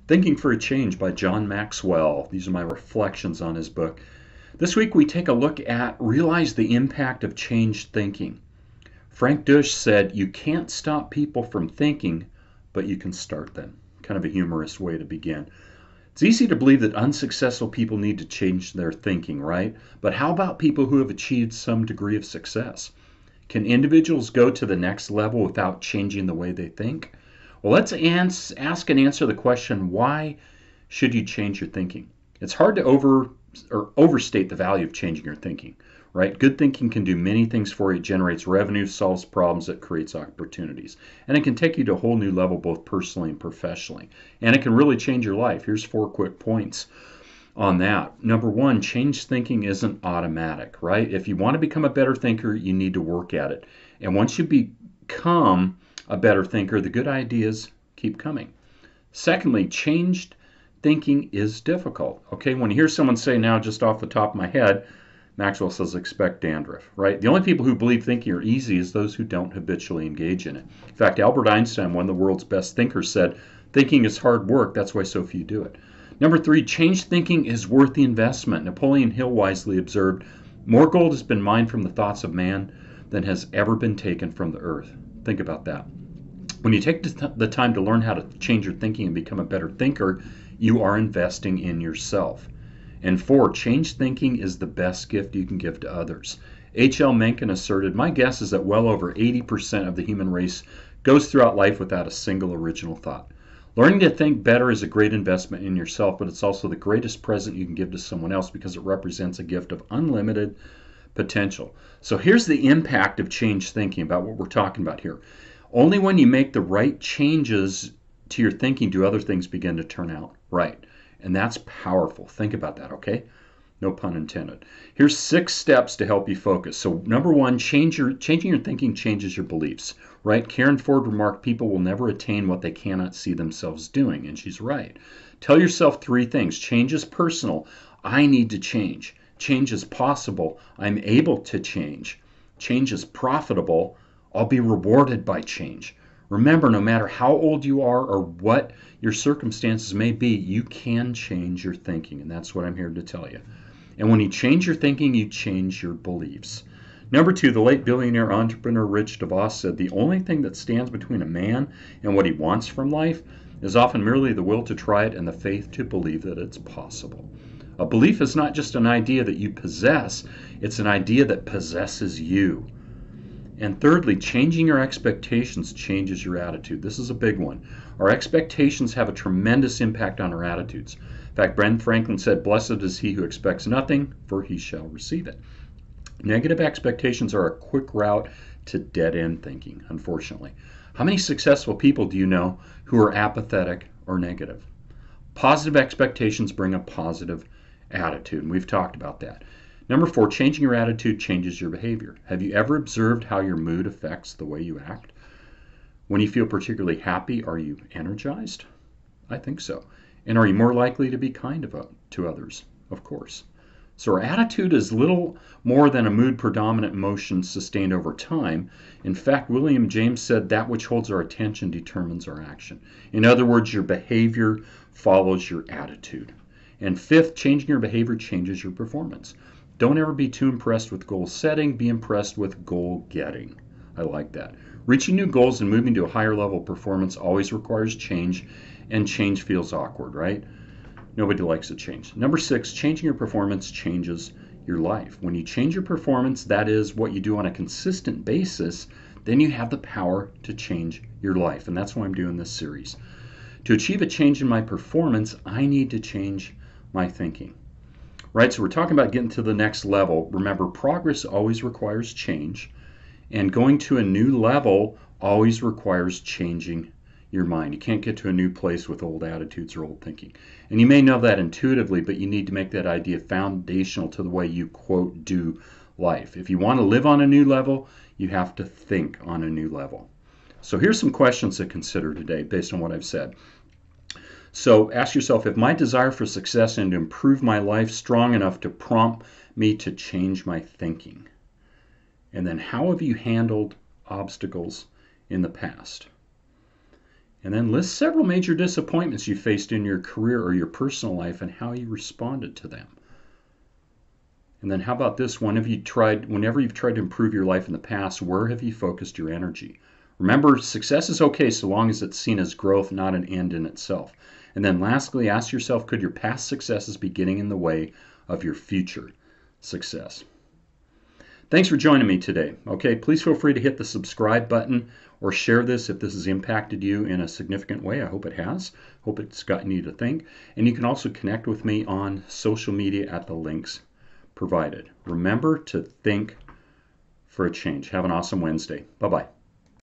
Thinking for a Change by John Maxwell. These are my reflections on his book. This week we take a look at Realize the Impact of Changed Thinking. Frank Dush said, "You can't stop people from thinking, but you can start them." Kind of a humorous way to begin. It's easy to believe that unsuccessful people need to change their thinking, right? But how about people who have achieved some degree of success? Can individuals go to the next level without changing the way they think? Well, let's ask and answer the question, why should you change your thinking? It's hard to overstate the value of changing your thinking, right? Good thinking can do many things for you. It generates revenue, solves problems, it creates opportunities. And it can take you to a whole new level, both personally and professionally. And it can really change your life. Here's 4 quick points on that. Number 1, change thinking isn't automatic, right? If you want to become a better thinker, you need to work at it. And once you become a better thinker, the good ideas keep coming. Secondly, changed thinking is difficult. Okay, when you hear someone say, now just off the top of my head, Maxwell says expect dandruff, right? The only people who believe thinking are easy is those who don't habitually engage in it. In fact, Albert Einstein, one of the world's best thinkers, said, thinking is hard work, that's why so few do it. Number 3, changed thinking is worth the investment. Napoleon Hill wisely observed, more gold has been mined from the thoughts of man than has ever been taken from the earth. Think about that. When you take the time to learn how to change your thinking and become a better thinker, you are investing in yourself. And 4, changed thinking is the best gift you can give to others. H.L. Mencken asserted, my guess is that well over 80% of the human race goes throughout life without a single original thought. Learning to think better is a great investment in yourself, but it's also the greatest present you can give to someone else because it represents a gift of unlimited potential. So here's the impact of changed thinking about what we're talking about here. Only when you make the right changes to your thinking do other things begin to turn out right. And that's powerful. Think about that, okay? No pun intended. Here's 6 steps to help you focus. So number 1, changing your thinking changes your beliefs, right? Karen Ford remarked, people will never attain what they cannot see themselves doing. And she's right. Tell yourself 3 things. Change is personal. I need to change. Change is possible. I'm able to change. Change is profitable. I'll be rewarded by change. Remember, no matter how old you are or what your circumstances may be, you can change your thinking, and that's what I'm here to tell you. And when you change your thinking, you change your beliefs. Number 2, the late billionaire entrepreneur Rich DeVos said, the only thing that stands between a man and what he wants from life is often merely the will to try it and the faith to believe that it's possible. A belief is not just an idea that you possess, it's an idea that possesses you. And thirdly, changing your expectations changes your attitude. This is a big one. Our expectations have a tremendous impact on our attitudes. In fact, Ben Franklin said, blessed is he who expects nothing, for he shall receive it. Negative expectations are a quick route to dead-end thinking, unfortunately. How many successful people do you know who are apathetic or negative? Positive expectations bring a positive attitude, and we've talked about that. Number 4, changing your attitude changes your behavior. Have you ever observed how your mood affects the way you act? When you feel particularly happy, are you energized? I think so. And are you more likely to be kind to others? Of course. So our attitude is little more than a mood-predominant emotion sustained over time. In fact, William James said that which holds our attention determines our action. In other words, your behavior follows your attitude. And 5th, changing your behavior changes your performance. Don't ever be too impressed with goal setting. Be impressed with goal getting. I like that. Reaching new goals and moving to a higher level of performance always requires change, and change feels awkward, right? Nobody likes a change. Number 6, changing your performance changes your life. When you change your performance, that is what you do on a consistent basis, then you have the power to change your life. And that's why I'm doing this series. To achieve a change in my performance, I need to change my thinking. Right, so we're talking about getting to the next level. Remember, progress always requires change, and going to a new level always requires changing your mind. You can't get to a new place with old attitudes or old thinking. And you may know that intuitively, but you need to make that idea foundational to the way you, quote, do life. If you want to live on a new level, you have to think on a new level. So here's some questions to consider today based on what I've said. So ask yourself, if my desire for success and to improve my life strong enough to prompt me to change my thinking? And then how have you handled obstacles in the past? And then list several major disappointments you faced in your career or your personal life and how you responded to them. And then how about this? Whenever you've tried to improve your life in the past, where have you focused your energy? Remember, success is okay so long as it's seen as growth, not an end in itself. And then lastly, ask yourself, could your past successes be getting in the way of your future success? Thanks for joining me today. Okay, please feel free to hit the subscribe button or share this if this has impacted you in a significant way. I hope it has. Hope it's gotten you to think. And you can also connect with me on social media at the links provided. Remember to think for a change. Have an awesome Wednesday. Bye-bye.